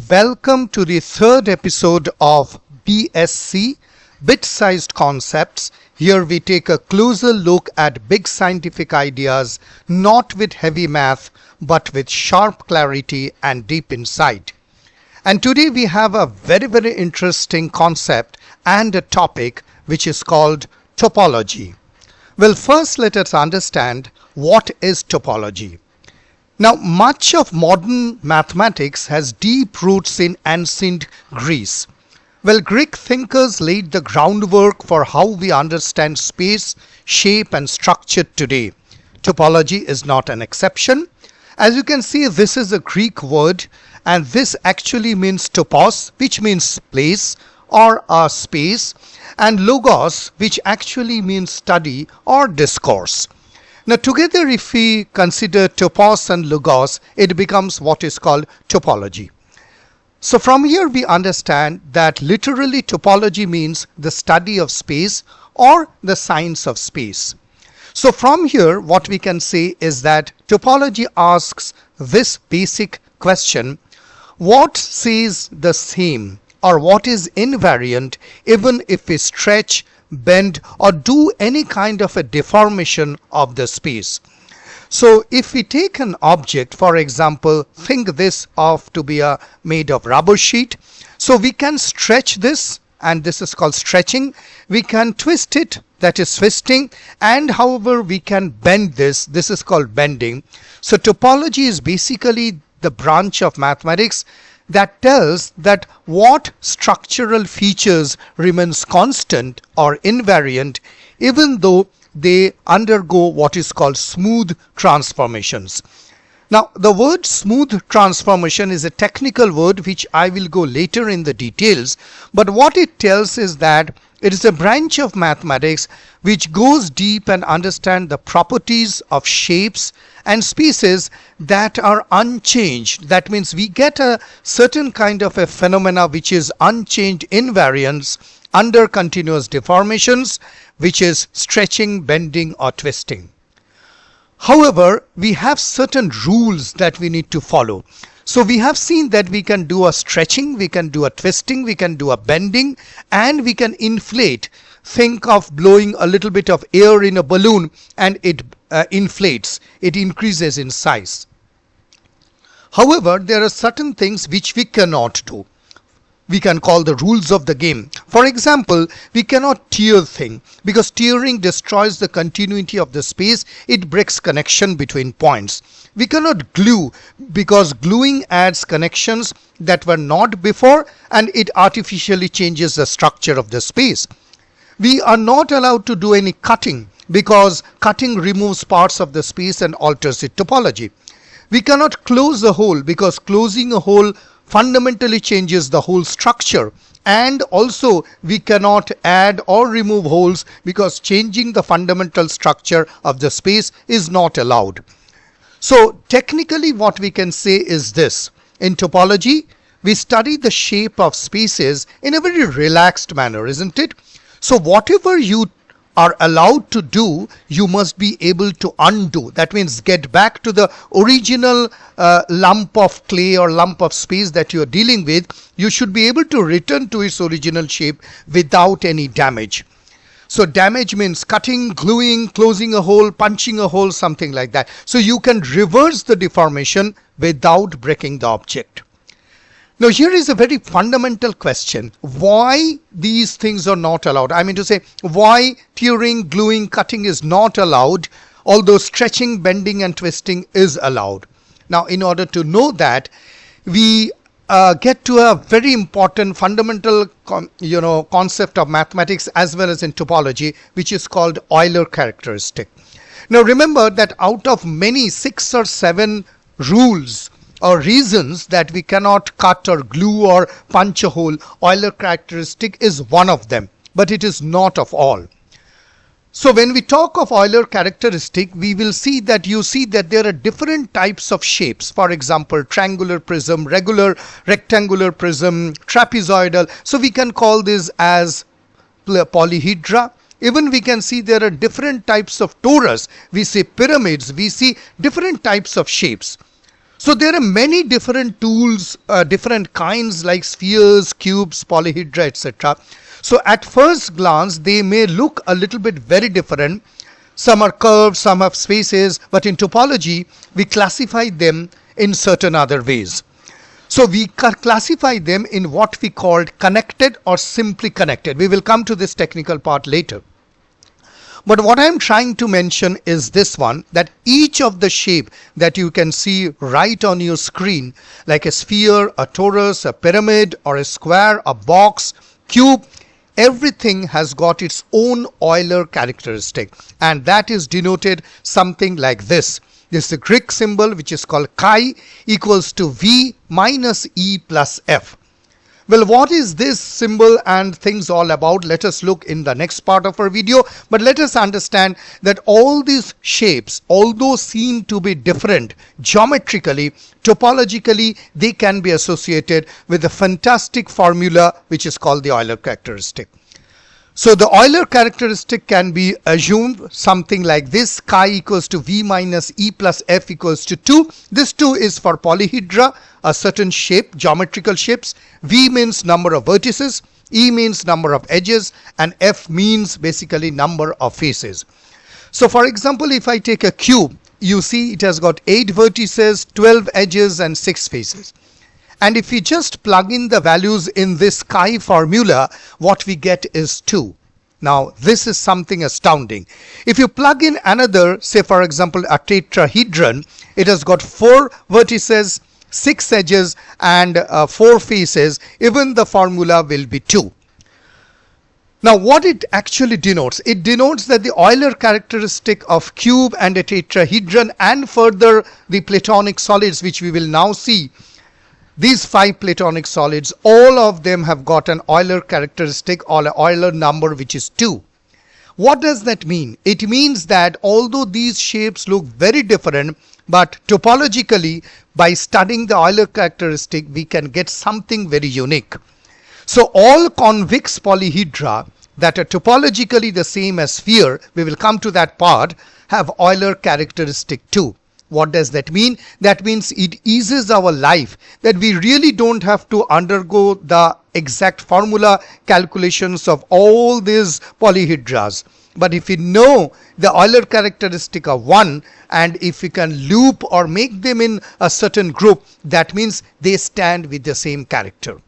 Welcome to the third episode of BSc, Bit-Sized Concepts. Here we take a closer look at big scientific ideas, not with heavy math, but with sharp clarity and deep insight. And today we have a very interesting concept and a topic which is called topology. Well, first let us understand what is topology. Now, much of modern mathematics has deep roots in ancient Greece. Well, Greek thinkers laid the groundwork for how we understand space, shape and structure today. Topology is not an exception. As you can see, this is a Greek word, and this actually means topos, which means place or a space, and logos, which actually means study or discourse. Now together, if we consider topos and logos, it becomes what is called topology. So from here we understand that literally topology means the study of space or the science of space. So from here what we can say is that topology asks this basic question: what stays the same or what is invariant even if we stretch, bend or do any kind of a deformation of the space. So if we take an object, for example, think this of to be made of rubber sheet. So we can stretch this, and this is called stretching. We can twist it, that is twisting, and however we can bend this is called bending. So topology is basically the branch of mathematics that tells that what structural features remains constant or invariant even though they undergo what is called smooth transformations. Now the word smooth transformation is a technical word which I will go later in the details, but what it tells is that it is a branch of mathematics which goes deep and understands the properties of shapes and spaces that are unchanged. That means we get a certain kind of a phenomena which is unchanged invariance under continuous deformations, which is stretching, bending or twisting. However, we have certain rules that we need to follow. So we have seen that we can do a stretching, we can do a twisting, we can do a bending, and we can inflate. Think of blowing a little bit of air in a balloon and it inflates, it increases in size. However, there are certain things which we cannot do. We can call the rules of the game. For example, we cannot tear things because tearing destroys the continuity of the space. It breaks connection between points. We cannot glue because gluing adds connections that were not before and it artificially changes the structure of the space. We are not allowed to do any cutting because cutting removes parts of the space and alters its topology. We cannot close a hole because closing a hole fundamentally changes the whole structure, and also we cannot add or remove holes because changing the fundamental structure of the space is not allowed. So technically what we can say is this: in topology we study the shape of spaces in a very relaxed manner, isn't it? So whatever you are allowed to do, you must be able to undo. That means get back to the original lump of clay or lump of space that you are dealing with. You should be able to return to its original shape without any damage. So damage means cutting, gluing, closing a hole, punching a hole, something like that. So you can reverse the deformation without breaking the object. Now here is a very fundamental question: why these things are not allowed? I mean to say, why tearing, gluing, cutting is not allowed, although stretching, bending and twisting is allowed. Now in order to know that, we get to a very important fundamental concept of mathematics as well as in topology, which is called Euler characteristic. Now remember that out of many 6 or 7 rules or reasons that we cannot cut or glue or punch a hole, Euler characteristic is one of them, but it is not of all. So when we talk of Euler characteristic, we will see that there are different types of shapes. For example, triangular prism, regular rectangular prism, trapezoidal. So we can call this as polyhedra. Even we can see there are different types of torus. We see pyramids. We see different types of shapes. So there are many different tools, different kinds like spheres, cubes, polyhedra, etc. So at first glance, they may look a little bit very different. Some are curved, some have spaces, but in topology, we classify them in certain other ways. So we classify them in what we called connected or simply connected. We will come to this technical part later. But what I'm trying to mention is this one, that each of the shape that you can see right on your screen, like a sphere, a torus, a pyramid, or a square, a box, cube, everything has got its own Euler characteristic, and that is denoted something like this. This is a Greek symbol which is called chi, equals to V minus E plus F. Well, what is this symbol and things all about? Let us look in the next part of our video. But let us understand that all these shapes, although seem to be different geometrically, topologically, they can be associated with a fantastic formula which is called the Euler characteristic. So the Euler characteristic can be assumed something like this: chi equals to V minus E plus F equals to 2. This 2 is for polyhedra, a certain shape, geometrical shapes. V means number of vertices, E means number of edges, and F means basically number of faces. So for example, if I take a cube, you see it has got 8 vertices, 12 edges, and 6 faces. And if we just plug in the values in this chi formula, what we get is 2. Now, this is something astounding. If you plug in another, say for example, a tetrahedron, it has got 4 vertices, 6 edges, and 4 faces. Even the formula will be 2. Now, what it actually denotes? It denotes that the Euler characteristic of cube and a tetrahedron, and further the Platonic solids, which we will now see, these 5 Platonic solids, all of them have got an Euler characteristic or an Euler number which is 2. What does that mean? It means that although these shapes look very different, but topologically, by studying the Euler characteristic, we can get something very unique. So all convex polyhedra that are topologically the same as sphere, we will come to that part, have Euler characteristic 2. What does that mean? That means it eases our life, that we really don't have to undergo the exact formula calculations of all these polyhedras. But if we know the Euler characteristic of 1, and if we can loop or make them in a certain group, that means they stand with the same character.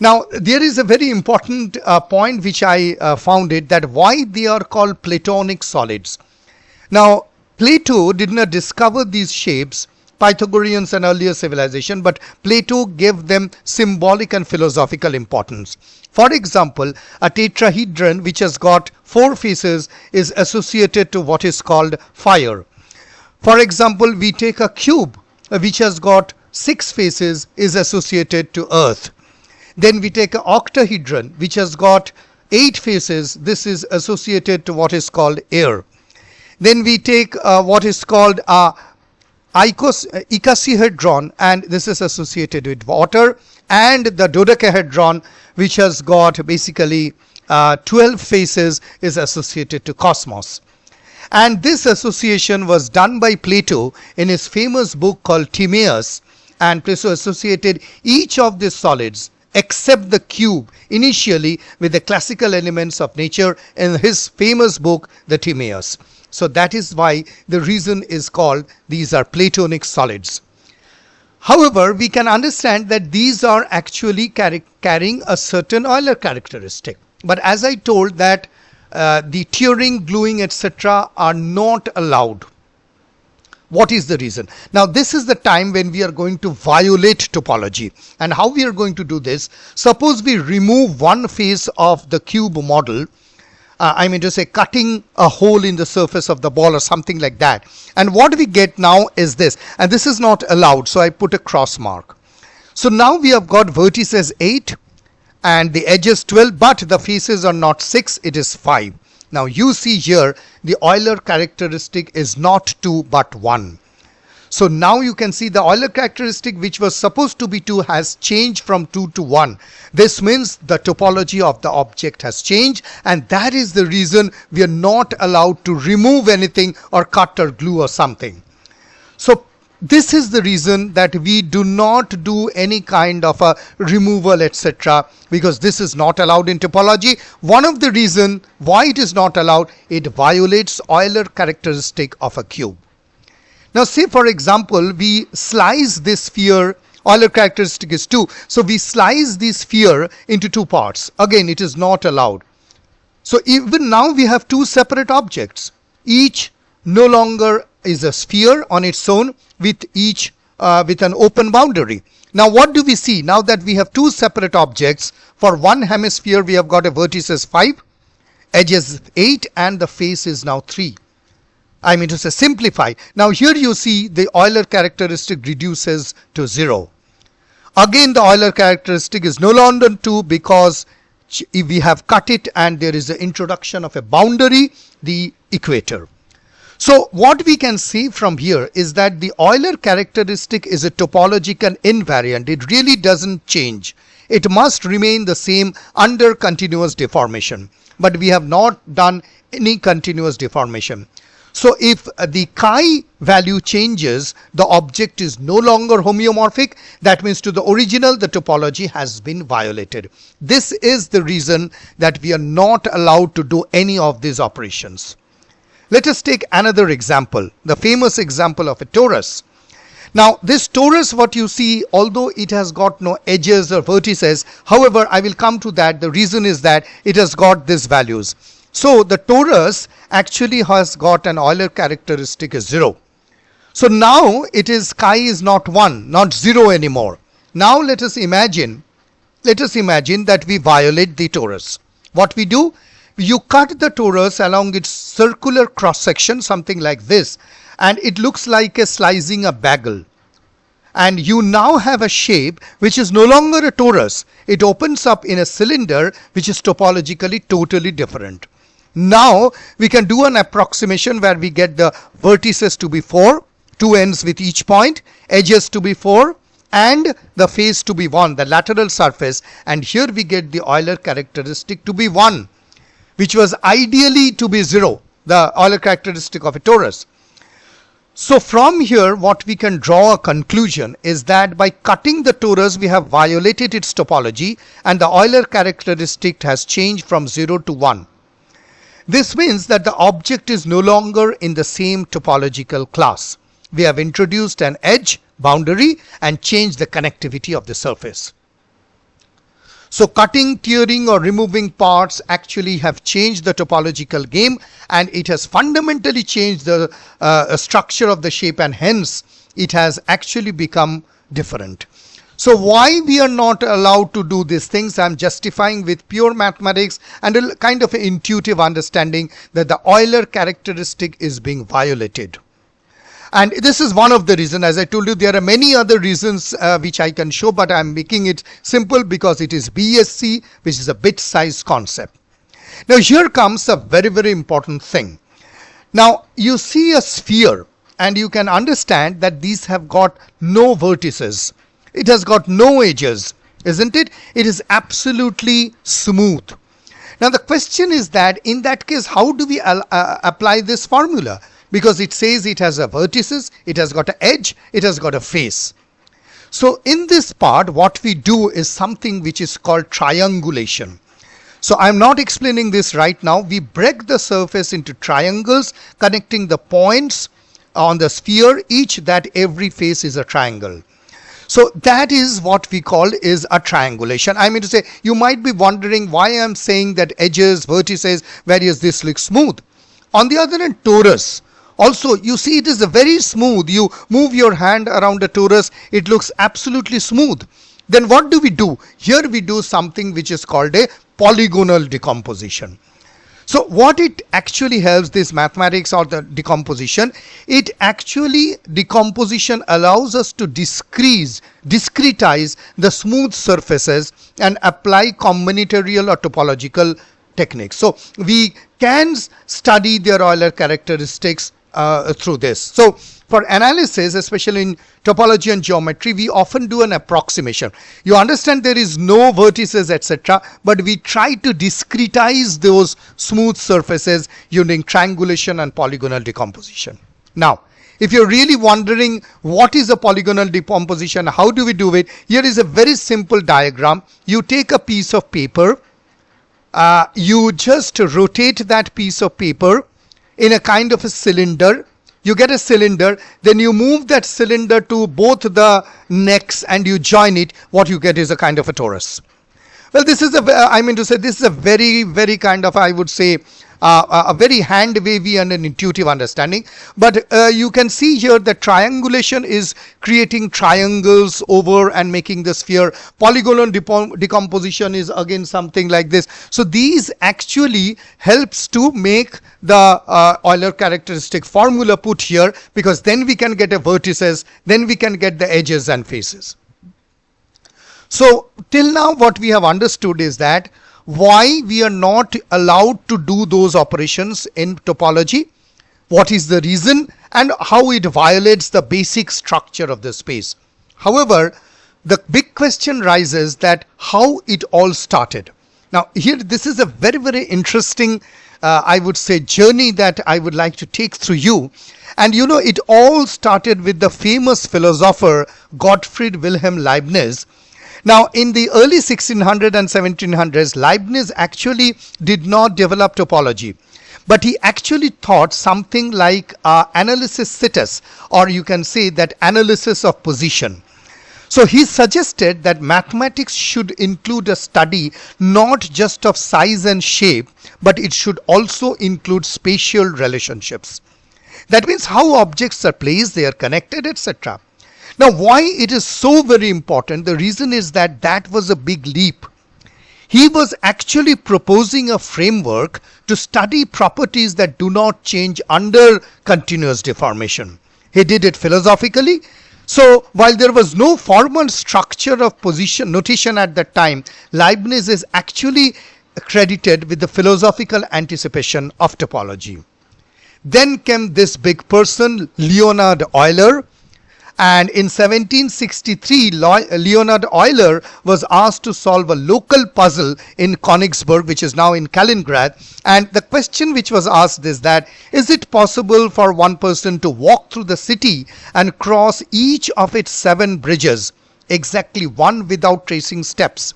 Now, there is a very important point which I found it, that why they are called Platonic solids. Now, Plato did not discover these shapes, Pythagoreans and earlier civilization, but Plato gave them symbolic and philosophical importance. For example, a tetrahedron which has got 4 faces is associated to what is called fire. For example, we take a cube which has got 6 faces is associated to earth. Then we take an octahedron which has got 8 faces. This is associated to what is called air. Then we take what is called a icosahedron, and this is associated with water, and the dodecahedron which has got basically 12 faces is associated to cosmos. And this association was done by Plato in his famous book called Timaeus, and Plato associated each of these solids except the cube initially with the classical elements of nature in his famous book, the Timaeus. So that is why the reason is called these are Platonic solids. However, we can understand that these are actually carrying a certain Euler characteristic. But as I told that the tearing, gluing, etc. are not allowed. What is the reason? Now, this is the time when we are going to violate topology. And how we are going to do this? Suppose we remove one face of the cube model. I mean to say cutting a hole in the surface of the ball or something like that. And what we get now is this. And this is not allowed. So I put a cross mark. So now we have got vertices 8 and the edges 12. But the faces are not 6. It is 5. Now you see here the Euler characteristic is not 2 but 1. So now you can see the Euler characteristic which was supposed to be 2 has changed from 2 to 1. This means the topology of the object has changed, and that is the reason we are not allowed to remove anything or cut or glue or something. So this is the reason that we do not do any kind of a removal, etc., because this is not allowed in topology. One of the reasons why it is not allowed, it violates Euler characteristic of a cube. Now say for example we slice this sphere. Euler characteristic is 2, so we slice this sphere into two parts. Again, it is not allowed. So even now we have two separate objects. Each no longer is a sphere on its own, with each with an open boundary. Now what do we see? Now that we have two separate objects, for one hemisphere we have got a vertices 5, edges 8, and the face is now 3. I mean to say simplify. Now here you see the Euler characteristic reduces to 0. Again the Euler characteristic is no longer 2 because we have cut it and there is the introduction of a boundary, the equator. So what we can see from here is that the Euler characteristic is a topological invariant. It really doesn't change. It must remain the same under continuous deformation. But we have not done any continuous deformation. So if the chi value changes, the object is no longer homeomorphic. That means to the original, the topology has been violated. This is the reason that we are not allowed to do any of these operations. Let us take another example, the famous example of a torus. Now this torus, what you see, although it has got no edges or vertices, however, I will come to that. The reason is that it has got these values. So the torus actually has got an Euler characteristic as 0. So now it is chi is not 1, not 0 anymore. Now let us imagine that we violate the torus. What we do? You cut the torus along its circular cross section, something like this, and it looks like a slicing a bagel. And you now have a shape which is no longer a torus. It opens up in a cylinder which is topologically totally different. Now we can do an approximation where we get the vertices to be 4, 2 ends with each point, edges to be 4, and the face to be 1, the lateral surface, and here we get the Euler characteristic to be 1, which was ideally to be 0, the Euler characteristic of a torus. So from here what we can draw a conclusion is that by cutting the torus we have violated its topology and the Euler characteristic has changed from 0 to 1. This means that the object is no longer in the same topological class. We have introduced an edge, boundary, and changed the connectivity of the surface. So cutting, tearing, or removing parts actually have changed the topological game, and it has fundamentally changed the structure of the shape, and hence it has actually become different. So why we are not allowed to do these things, I am justifying with pure mathematics and a kind of an intuitive understanding that the Euler characteristic is being violated. And this is one of the reasons. As I told you, there are many other reasons which I can show, but I am making it simple because it is BSc, which is a bit-sized concept. Now here comes a very, very important thing. Now you see a sphere and you can understand that these have got no vertices. It has got no edges, isn't it? It is absolutely smooth. Now the question is that in that case, how do we apply this formula? Because it says it has a vertices, it has got an edge, it has got a face. So in this part, what we do is something which is called triangulation. So I'm not explaining this right now. We break the surface into triangles connecting the points on the sphere, each that every face is a triangle. So that is what we call is a triangulation. I mean to say, you might be wondering why I'm saying that edges, vertices, whereas this looks smooth. On the other hand, torus. Also, you see it is a very smooth. You move your hand around a torus, it looks absolutely smooth. Then what do? Here we do something which is called a polygonal decomposition. So what it actually helps, this mathematics or the decomposition, decomposition allows us to discretize the smooth surfaces and apply combinatorial or topological techniques. So we can study their Euler characteristics through this. So for analysis, especially in topology and geometry, we often do an approximation. You understand there is no vertices, etc., but we try to discretize those smooth surfaces using triangulation and polygonal decomposition. Now, If you're really wondering what is a polygonal decomposition, how do we do it, here is a very simple diagram. You take a piece of paper, you just rotate that piece of paper in a kind of a cylinder. You get a cylinder, then you move that cylinder to both the necks and you join it. What you get is a kind of a torus. Well, this is this is a very, very kind of, I would say, a very hand-wavy and an intuitive understanding. But you can see here that triangulation is creating triangles over and making the sphere. Polygonal decomposition is again something like this. So these actually helps to make the Euler characteristic formula put here, because then we can get a vertices, then we can get the edges and faces. So till now what we have understood is that why we are not allowed to do those operations in topology, what is the reason, and how it violates the basic structure of the space. However, the big question rises that how it all started. Now here, this is a very, very interesting I would say journey that I would like to take through you. And you know, it all started with the famous philosopher Gottfried Wilhelm Leibniz. Now, in the early 1600s and 1700s, Leibniz actually did not develop topology, but he actually thought something like analysis situs, or you can say that analysis of position. So he suggested that mathematics should include a study not just of size and shape, but it should also include spatial relationships. That means how objects are placed, they are connected, etc. Now, why it is so very important? The reason is that that was a big leap. He was actually proposing a framework to study properties that do not change under continuous deformation. He did it philosophically. So, while there was no formal structure of position notation at that time, Leibniz is actually credited with the philosophical anticipation of topology. Then came this big person, Leonhard Euler. And in 1763, Leonhard Euler was asked to solve a local puzzle in Königsberg, which is now in Kaliningrad. And the question which was asked is that, is it possible for one person to walk through the city and cross each of its 7 bridges, exactly one without tracing steps?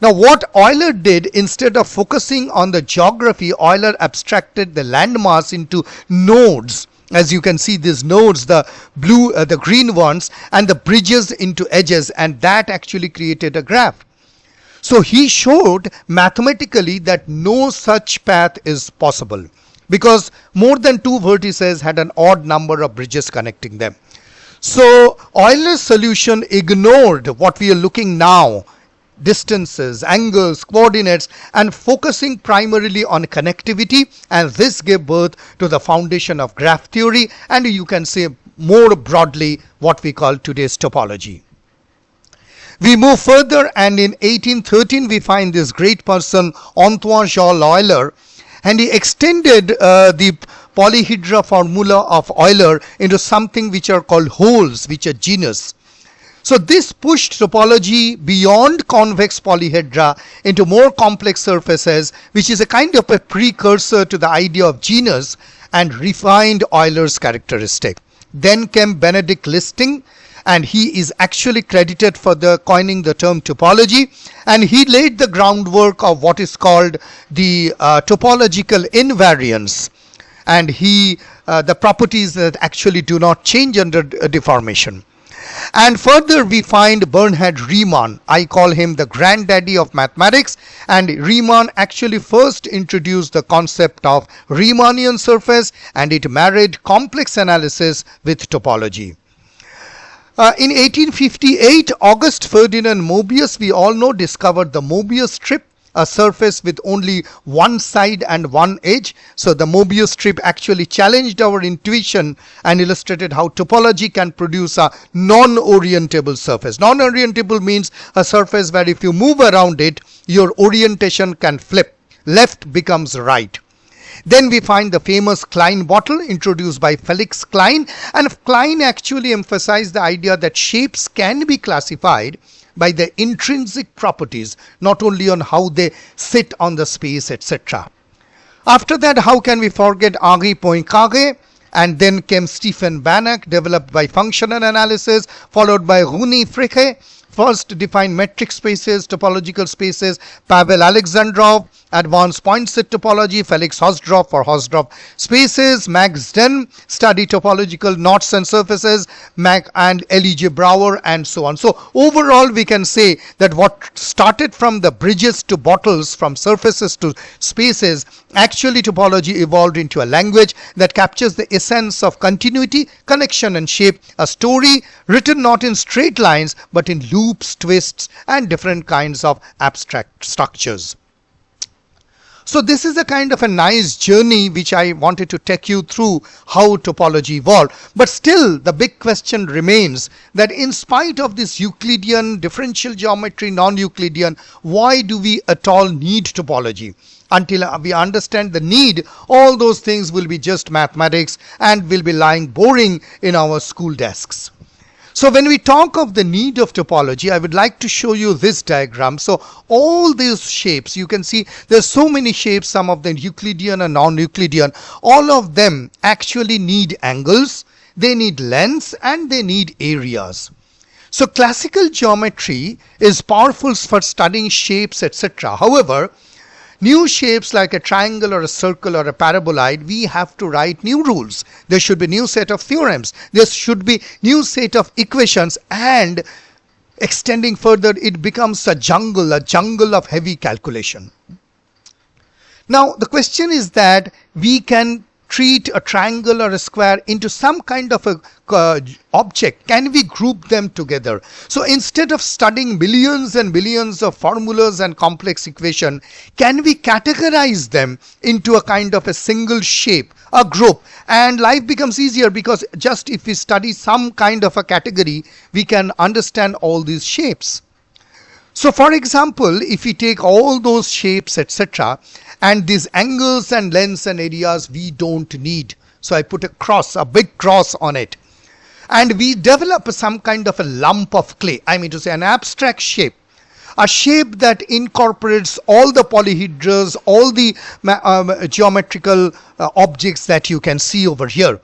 Now, what Euler did, instead of focusing on the geography, Euler abstracted the landmass into nodes. As you can see, these nodes, the blue, the green ones, and the bridges into edges, and that actually created a graph. So he showed mathematically that no such path is possible, because more than 2 vertices had an odd number of bridges connecting them. So Euler's solution ignored what we are looking now, distances, angles, coordinates, and focusing primarily on connectivity, and this gave birth to the foundation of graph theory, and you can say more broadly what we call today's topology. We move further, and in 1813 we find this great person Antoine-Jules Euler, and he extended the polyhedra formula of Euler into something which are called wholes, which are genus. So this pushed topology beyond convex polyhedra into more complex surfaces, which is a kind of a precursor to the idea of genus, and refined Euler's characteristic. Then came Benedict Listing, and he is actually credited for the coining the term topology, and he laid the groundwork of what is called the topological invariance, and the properties that actually do not change under deformation. And further we find Bernhard Riemann. I call him the granddaddy of mathematics, and Riemann actually first introduced the concept of Riemannian surface, and it married complex analysis with topology. In 1858, August Ferdinand Mobius, we all know, discovered the Mobius strip, a surface with only one side and one edge. So the Mobius strip actually challenged our intuition and illustrated how topology can produce a non-orientable surface. Non-orientable means a surface where if you move around it, your orientation can flip. Left becomes right. Then we find the famous Klein bottle introduced by Felix Klein, and Klein actually emphasized the idea that shapes can be classified by their intrinsic properties, not only on how they sit on the space, etc. After that, how can we forget Henri Poincaré? and then came Stephen Bannock, developed by functional analysis, followed by Rooney Fricke, first defined metric spaces, topological spaces, Pavel Alexandrov, advanced point set topology, Felix Hausdorff for Hausdorff spaces, Max Den studied topological knots and surfaces, and L.E.J. Brouwer, and so on. So overall we can say that what started from the bridges to bottles, from surfaces to spaces, actually topology evolved into a language that captures the essence of continuity, connection and shape, a story written not in straight lines but in loops, twists and different kinds of abstract structures. So this is a kind of a nice journey which I wanted to take you through how topology evolved. But still the big question remains that in spite of this Euclidean, differential geometry, non-Euclidean, why do we at all need topology? Until we understand the need, all those things will be just mathematics and will be lying boring in our school desks. So when we talk of the need of topology, I would like to show you this diagram. So all these shapes, you can see there's so many shapes, some of them Euclidean and non-Euclidean. All of them actually need angles, they need lengths and they need areas. So classical geometry is powerful for studying shapes, etc. However, new shapes like a triangle or a circle or a paraboloid, we have to write new rules. There should be new set of theorems. There should be new set of equations, and extending further, it becomes a jungle of heavy calculation. Now, the question is that we can treat a triangle or a square into some kind of a object. Can we group them together? So instead of studying billions and billions of formulas and complex equation, can we categorize them into a kind of a single shape, a group, and life becomes easier, because just if we study some kind of a category, we can understand all these shapes. So for example, if we take all those shapes, etc., and these angles and lengths and areas we don't need. So I put a cross, a big cross on it. And we develop some kind of a lump of clay. I mean to say an abstract shape. A shape that incorporates all the polyhedras, all the geometrical objects that you can see over here.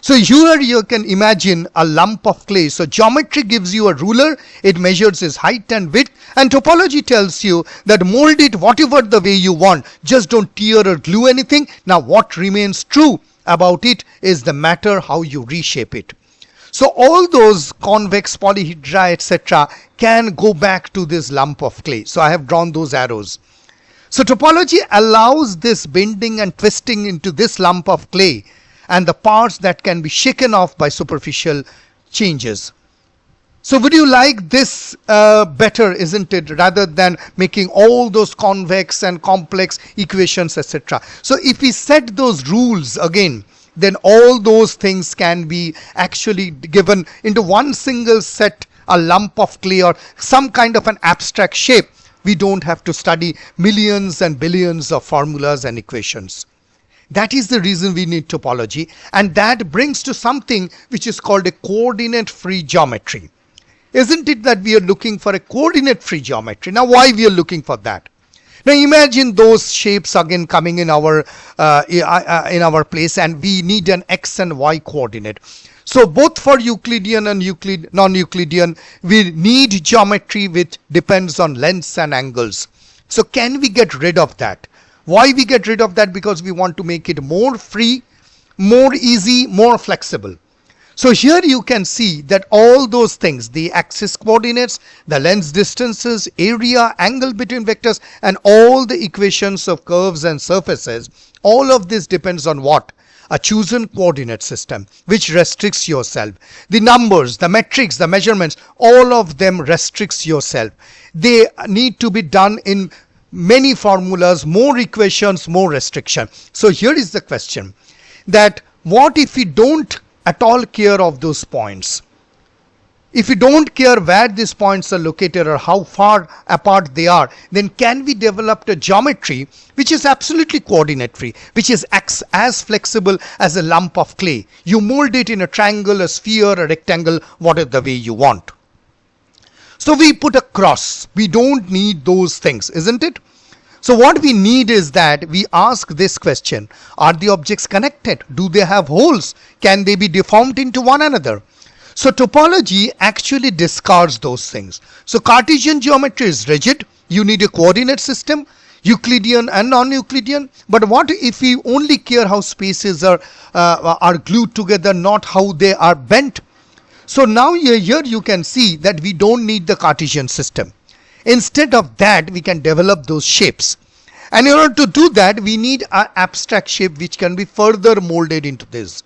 So here you can imagine a lump of clay. So geometry gives you a ruler, it measures its height and width, and topology tells you that mold it whatever the way you want, just don't tear or glue anything. Now what remains true about it is the matter how you reshape it. So all those convex polyhedra, etc., can go back to this lump of clay. So I have drawn those arrows. So topology allows this bending and twisting into this lump of clay, and the parts that can be shaken off by superficial changes. So would you like this better, isn't it, rather than making all those convex and complex equations, etc. So if we set those rules again, then all those things can be actually given into one single set, a lump of clay or some kind of an abstract shape. We don't have to study millions and billions of formulas and equations. That is the reason we need topology, and that brings to something which is called a coordinate-free geometry. Isn't it that we are looking for a coordinate-free geometry? Now why we are looking for that? Now imagine those shapes again coming in our place, and we need an x and y coordinate. So both for Euclidean and non-Euclidean, we need geometry which depends on lengths and angles. So can we get rid of that? Why we get rid of that? Because we want to make it more free, more easy, more flexible. So here you can see that all those things, the axis coordinates, the length distances, area, angle between vectors, and all the equations of curves and surfaces, all of this depends on what? A chosen coordinate system which restricts yourself. The numbers, the metrics, the measurements, all of them restricts yourself. They need to be done in many formulas, more equations, more restriction. So here is the question, that what if we don't at all care of those points? If we don't care where these points are located or how far apart they are, then can we develop a geometry which is absolutely coordinate free, which is as flexible as a lump of clay? You mold it in a triangle, a sphere, a rectangle, whatever the way you want. So we put a cross. We don't need those things, isn't it? So what we need is that we ask this question: are the objects connected? Do they have holes? Can they be deformed into one another? So topology actually discards those things. So Cartesian geometry is rigid. You need a coordinate system, Euclidean and non-Euclidean. But what if we only care how spaces are glued together, not how they are bent? So now here you can see that we don't need the Cartesian system. Instead of that, we can develop those shapes. And in order to do that, we need an abstract shape which can be further molded into this.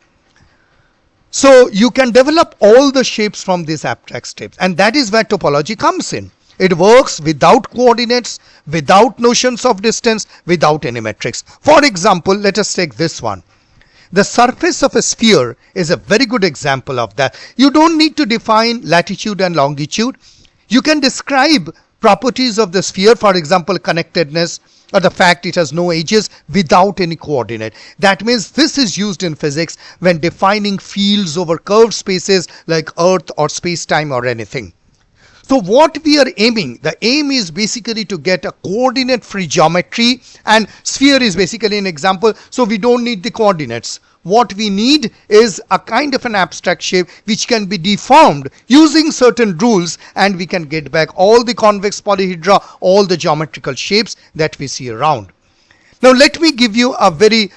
So you can develop all the shapes from these abstract shapes, and that is where topology comes in. It works without coordinates, without notions of distance, without any metrics. For example, let us take this one. The surface of a sphere is a very good example of that. You don't need to define latitude and longitude. You can describe properties of the sphere, for example, connectedness, or the fact it has no edges, without any coordinate. That means this is used in physics when defining fields over curved spaces like Earth or space-time or anything. So what we are aiming, the aim is basically to get a coordinate-free geometry, and sphere is basically an example, so we don't need the coordinates. What we need is a kind of an abstract shape which can be deformed using certain rules, and we can get back all the convex polyhedra, all the geometrical shapes that we see around. Now let me give you a very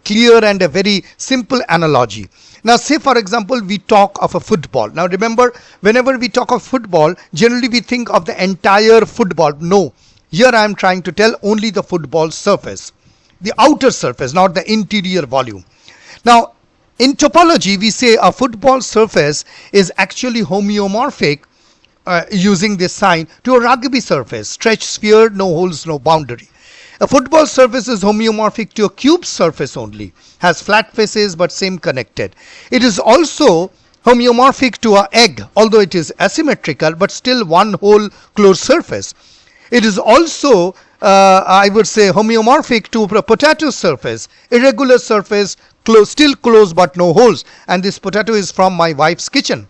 clear and a very simple analogy. Now say for example we talk of a football. Now remember, whenever we talk of football, generally we think of the entire football. No, here I am trying to tell only the football surface, the outer surface, not the interior volume. Now in topology we say a football surface is actually homeomorphic using this sign to a rugby surface, stretched sphere, no holes, no boundary. A football surface is homeomorphic to a cube surface only, has flat faces but same connected. It is also homeomorphic to an egg, although it is asymmetrical but still one whole closed surface. It is also I would say homeomorphic to a potato surface, irregular surface, still closed but no holes, and this potato is from my wife's kitchen.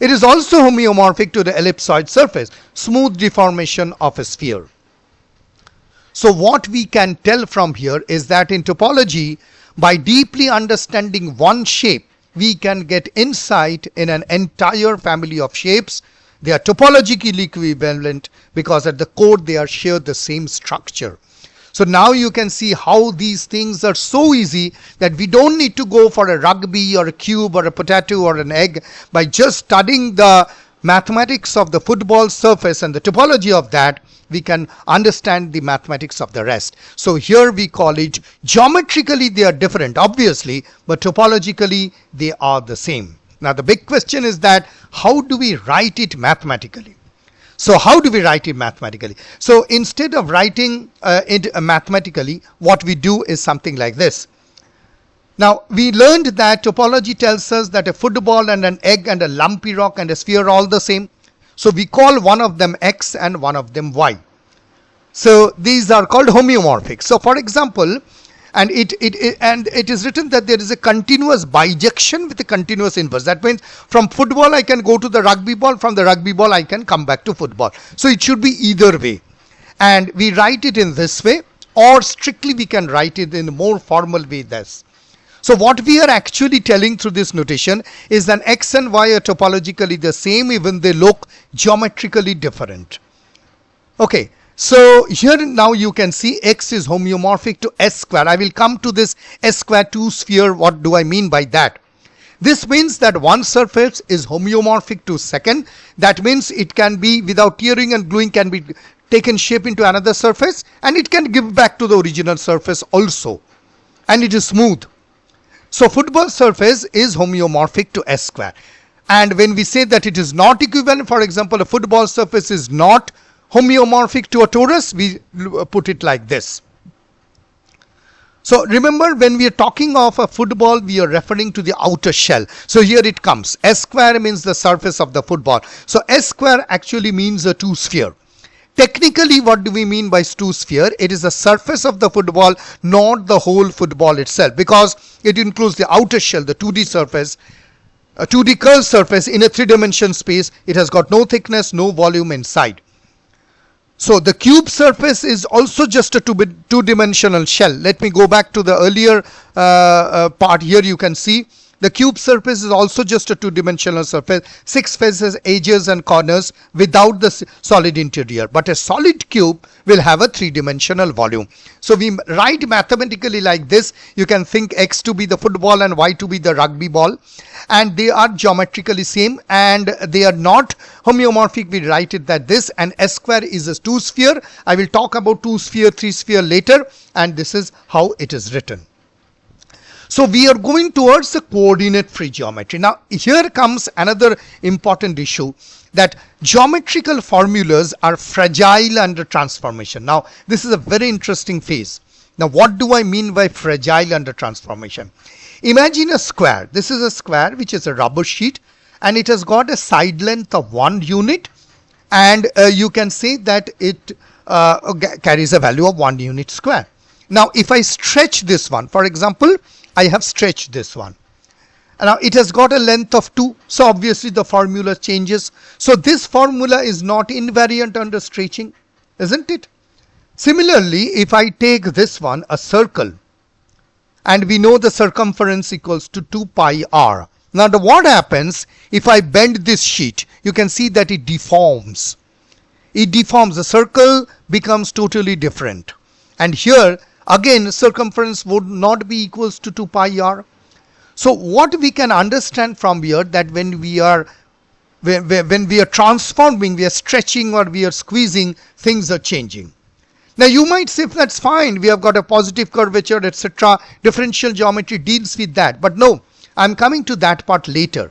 It is also homeomorphic to the ellipsoid surface, smooth deformation of a sphere. So what we can tell from here is that in topology, by deeply understanding one shape, we can get insight in an entire family of shapes. They are topologically equivalent because at the core they share the same structure. So now you can see how these things are so easy that we don't need to go for a rugby or a cube or a potato or an egg. By just studying the mathematics of the football surface and the topology of that, we can understand the mathematics of the rest. So here we call it, geometrically they are different obviously, but topologically they are the same. Now the big question is that how do we write it mathematically? So how do we write it mathematically? So instead of writing it mathematically, what we do is something like this. Now we learned that topology tells us that a football and an egg and a lumpy rock and a sphere are all the same. So we call one of them X and one of them Y. So these are called homeomorphic. So for example, and it is written that there is a continuous bijection with a continuous inverse. That means from football I can go to the rugby ball, from the rugby ball I can come back to football. So it should be either way. And we write it in this way, or strictly we can write it in a more formal way thus. So what we are actually telling through this notation is that X and Y are topologically the same even they look geometrically different. Okay, so here now you can see X is homeomorphic to S square. I will come to this S square 2 sphere. What do I mean by that? This means that one surface is homeomorphic to second. That means it can be, without tearing and gluing, can be taken shape into another surface, and it can give back to the original surface also, and it is smooth. So football surface is homeomorphic to S square. And when we say that it is not equivalent, for example, a football surface is not homeomorphic to a torus, we put it like this. So remember, when we are talking of a football, we are referring to the outer shell. So here it comes. S square means the surface of the football. So S square actually means a 2 sphere. Technically, what do we mean by 2 sphere? It is the surface of the football, not the whole football itself, because it includes the outer shell, the 2D surface, a 2D curved surface in a 3-dimensional space. It has got no thickness, no volume inside. So the cube surface is also just a two-dimensional shell. Let me go back to the earlier part. Here you can see the cube surface is also just a two-dimensional surface, 6 faces, edges and corners without the solid interior. But a solid cube will have a 3-dimensional volume. So we write mathematically like this. You can think X to be the football and Y to be the rugby ball. And they are geometrically same and they are not homeomorphic. We write it that this, and S square is a 2-sphere. I will talk about 2-sphere, 3-sphere later, and this is how it is written. So we are going towards the coordinate free geometry. Now here comes another important issue, that geometrical formulas are fragile under transformation. Now this is a very interesting phase. Now what do I mean by fragile under transformation? Imagine a square. This is a square which is a rubber sheet and it has got a side length of 1 unit, and you can say that it carries a value of 1 unit square. Now if I stretch this one, for example, I have stretched this one. Now it has got a length of 2, so obviously the formula changes. So this formula is not invariant under stretching, isn't it? Similarly, if I take this one, a circle, and we know the circumference equals to 2 pi r. Now what happens if I bend this sheet? You can see that it deforms. It deforms. The circle becomes totally different. And here again circumference would not be equals to 2 pi r. So what we can understand from here, that when we are transforming, we are stretching or we are squeezing, things are changing. Now you might say that's fine, we have got a positive curvature, etc. Differential geometry deals with that. But no, I'm coming to that part later.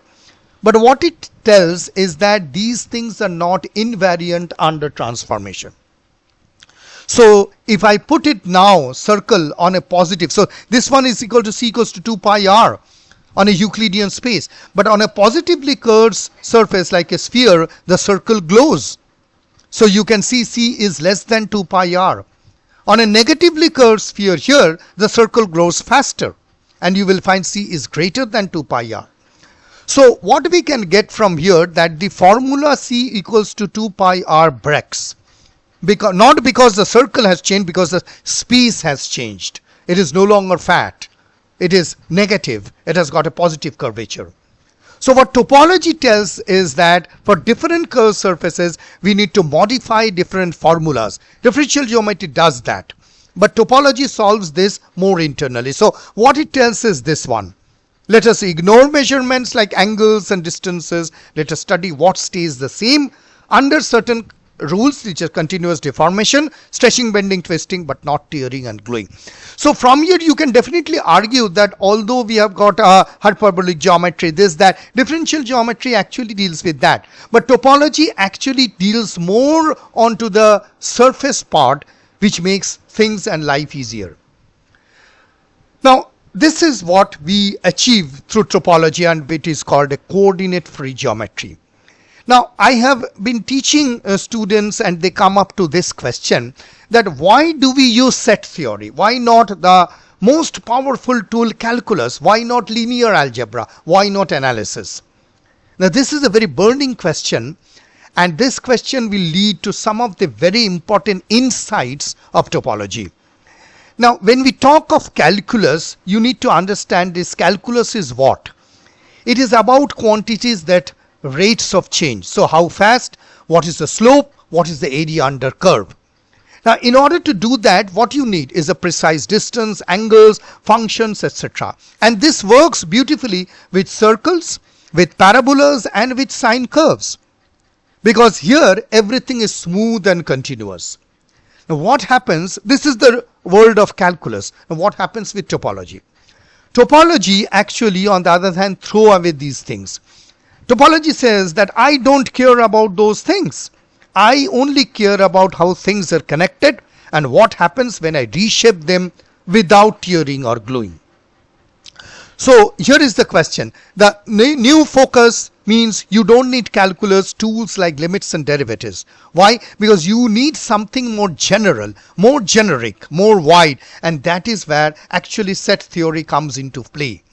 But what it tells is that these things are not invariant under transformation. So if I put it now, circle on a positive, so this one is equal to C equals to 2 pi r on a Euclidean space. But on a positively curved surface like a sphere, the circle glows. So you can see C is less than 2 pi r. On a negatively curved sphere here, the circle grows faster, and you will find C is greater than 2 pi r. So what we can get from here, that the formula C equals to 2 pi r breaks. Not because the circle has changed, because the space has changed. It is no longer fat. It is negative. It has got a positive curvature. So what topology tells is that for different curved surfaces, we need to modify different formulas. Differential geometry does that. But topology solves this more internally. So what it tells is this one. Let us ignore measurements like angles and distances. Let us study what stays the same under certain rules, which are continuous deformation, stretching, bending, twisting, but not tearing and gluing. So from here you can definitely argue that although we have got a hyperbolic geometry, this, that, differential geometry actually deals with that. But topology actually deals more onto the surface part, which makes things and life easier. Now this is what we achieve through topology, and it is called a coordinate free geometry. Now I have been teaching students, and they come up to this question, that why do we use set theory? Why not the most powerful tool, calculus? Why not linear algebra? Why not analysis? Now this is a very burning question, and this question will lead to some of the very important insights of topology. Now when we talk of calculus, you need to understand this. Calculus is what? It is about quantities that rates of change. So how fast, what is the slope, what is the area under curve. Now in order to do that, what you need is a precise distance, angles, functions, etc. And this works beautifully with circles, with parabolas, and with sine curves, because here everything is smooth and continuous. Now what happens, this is the world of calculus. Now what happens with topology? Topology actually, on the other hand, throw away these things. Topology says that I don't care about those things. I only care about how things are connected and what happens when I reshape them without tearing or gluing. So here is the question. The new focus means you don't need calculus tools like limits and derivatives. Why? Because you need something more general, more generic, more wide, and that is where actually set theory comes into play.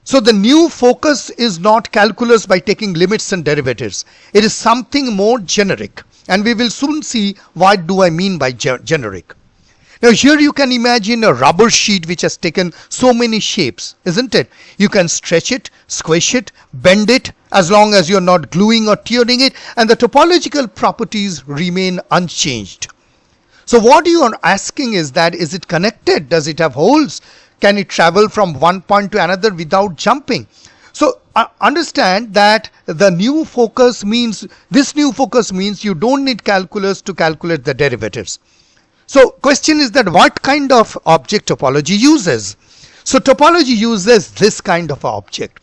So the new focus is not calculus by taking limits and derivatives. It is something more generic. And we will soon see what do I mean by generic. Now here you can imagine a rubber sheet which has taken so many shapes, isn't it? You can stretch it, squish it, bend it, as long as you're not gluing or tearing it, and the topological properties remain unchanged. So what you are asking is that, is it connected? Does it have holes? Can it travel from one point to another without jumping? So understand that this new focus means you don't need calculus to calculate the derivatives. So question is that what kind of object topology uses? So topology uses this kind of object.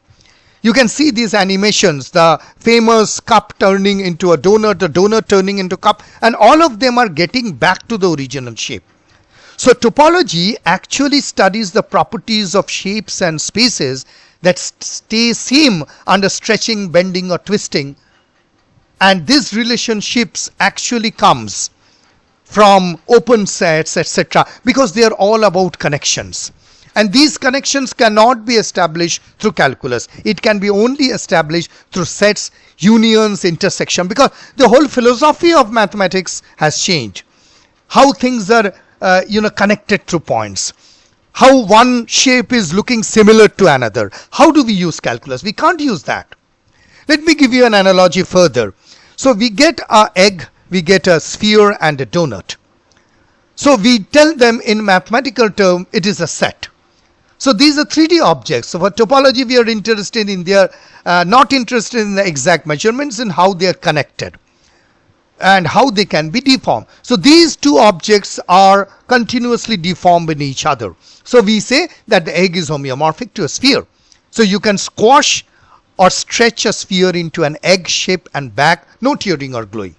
You can see these animations, the famous cup turning into a donut, the donut turning into cup, and all of them are getting back to the original shape. So topology actually studies the properties of shapes and spaces that stay same under stretching, bending or twisting. And these relationships actually comes from open sets, etc., because they are all about connections. And these connections cannot be established through calculus. It can be only established through sets, unions, intersection, because the whole philosophy of mathematics has changed. How things are connected through points. How one shape is looking similar to another. How do we use calculus? We can't use that. Let me give you an analogy further. So we get an egg, we get a sphere and a donut. So we tell them in mathematical term it is a set. So these are 3D objects. So for topology we are interested in not interested in the exact measurements and how they are connected and how they can be deformed. So these two objects are continuously deformed in each other. So we say that the egg is homeomorphic to a sphere. So you can squash or stretch a sphere into an egg shape and back, no tearing or gluing.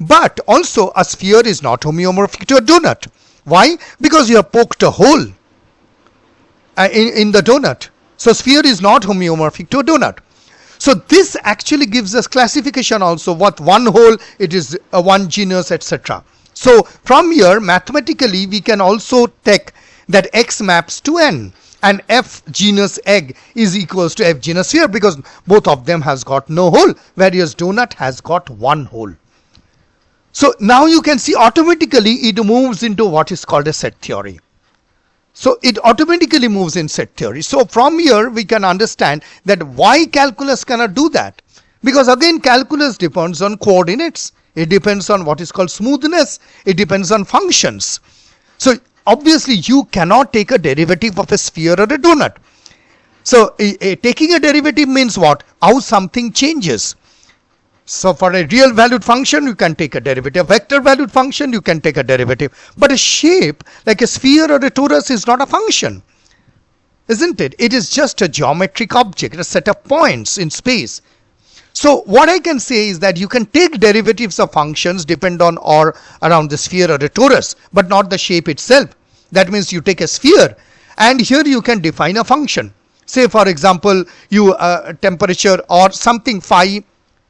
But also a sphere is not homeomorphic to a donut. Why? Because you have poked a hole in the donut. So sphere is not homeomorphic to a donut. So this actually gives us classification also. What one hole, it is one genus, etc. So from here mathematically we can also take that X maps to N, and F genus egg is equals to F genus sphere, because both of them has got no hole, whereas donut has got one hole. So now you can see automatically it moves into what is called a set theory. So it automatically moves in set theory. So from here we can understand that why calculus cannot do that. Because again calculus depends on coordinates. It depends on what is called smoothness. It depends on functions. So obviously you cannot take a derivative of a sphere or a donut. So taking a derivative means what? How something changes. So for a real valued function, you can take a derivative. Vector valued function, you can take a derivative. But a shape like a sphere or a torus is not a function, isn't it? It is just a geometric object, a set of points in space. So what I can say is that you can take derivatives of functions depend on or around the sphere or a torus, but not the shape itself. That means you take a sphere and here you can define a function. Say for example, you temperature or something phi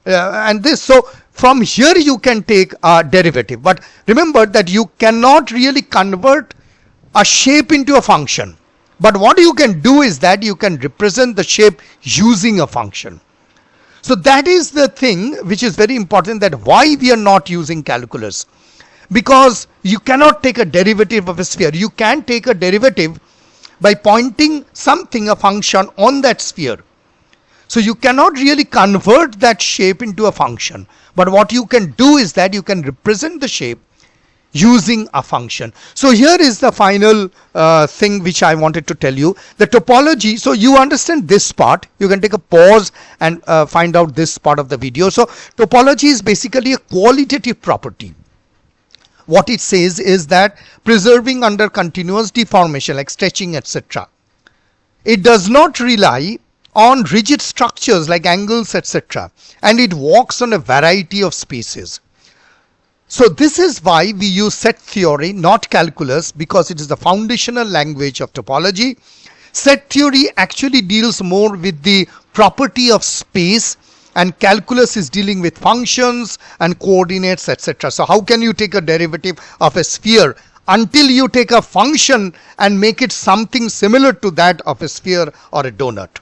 and this. So from here you can take a derivative. But remember that you cannot really convert a shape into a function. But what you can do is that you can represent the shape using a function. So that is the thing which is very important, that why we are not using calculus. Because you cannot take a derivative of a sphere. You can take a derivative by pointing something, a function on that sphere. So you cannot really convert that shape into a function. But what you can do is that you can represent the shape using a function. So here is the final thing which I wanted to tell you. The topology, so you understand this part. You can take a pause and find out this part of the video. So topology is basically a qualitative property. What it says is that preserving under continuous deformation like stretching, etc. It does not rely on rigid structures like angles, etc. And it works on a variety of spaces. So this is why we use set theory, not calculus, because it is the foundational language of topology. Set theory actually deals more with the property of space, and calculus is dealing with functions and coordinates, etc. So how can you take a derivative of a sphere until you take a function and make it something similar to that of a sphere or a donut?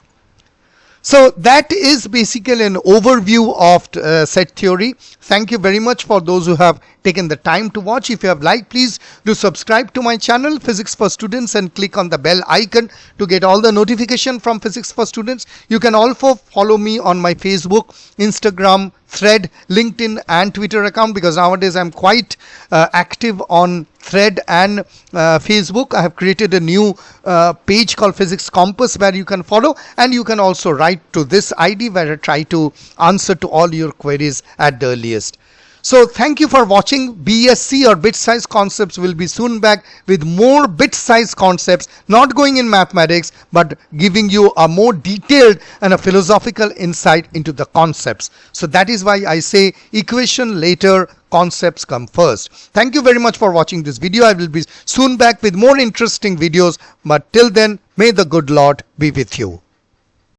So that is basically an overview of set theory. Thank you very much for those who have taken the time to watch. If you have liked, please do subscribe to my channel Physics for Students and click on the bell icon to get all the notification from Physics for Students. You can also follow me on my Facebook, Instagram, Thread, LinkedIn and Twitter account, because nowadays I'm quite active on Thread and Facebook. I have created a new page called Physics Compass where you can follow, and you can also write to this ID where I try to answer to all your queries at the earliest. So thank you for watching. BSc or bit size concepts will be soon back with more bit size concepts, not going in mathematics but giving you a more detailed and a philosophical insight into the concepts. So that is why I say equation later, concepts come first. Thank you very much for watching this video. I will be soon back with more interesting videos, but till then, may the good Lord be with you.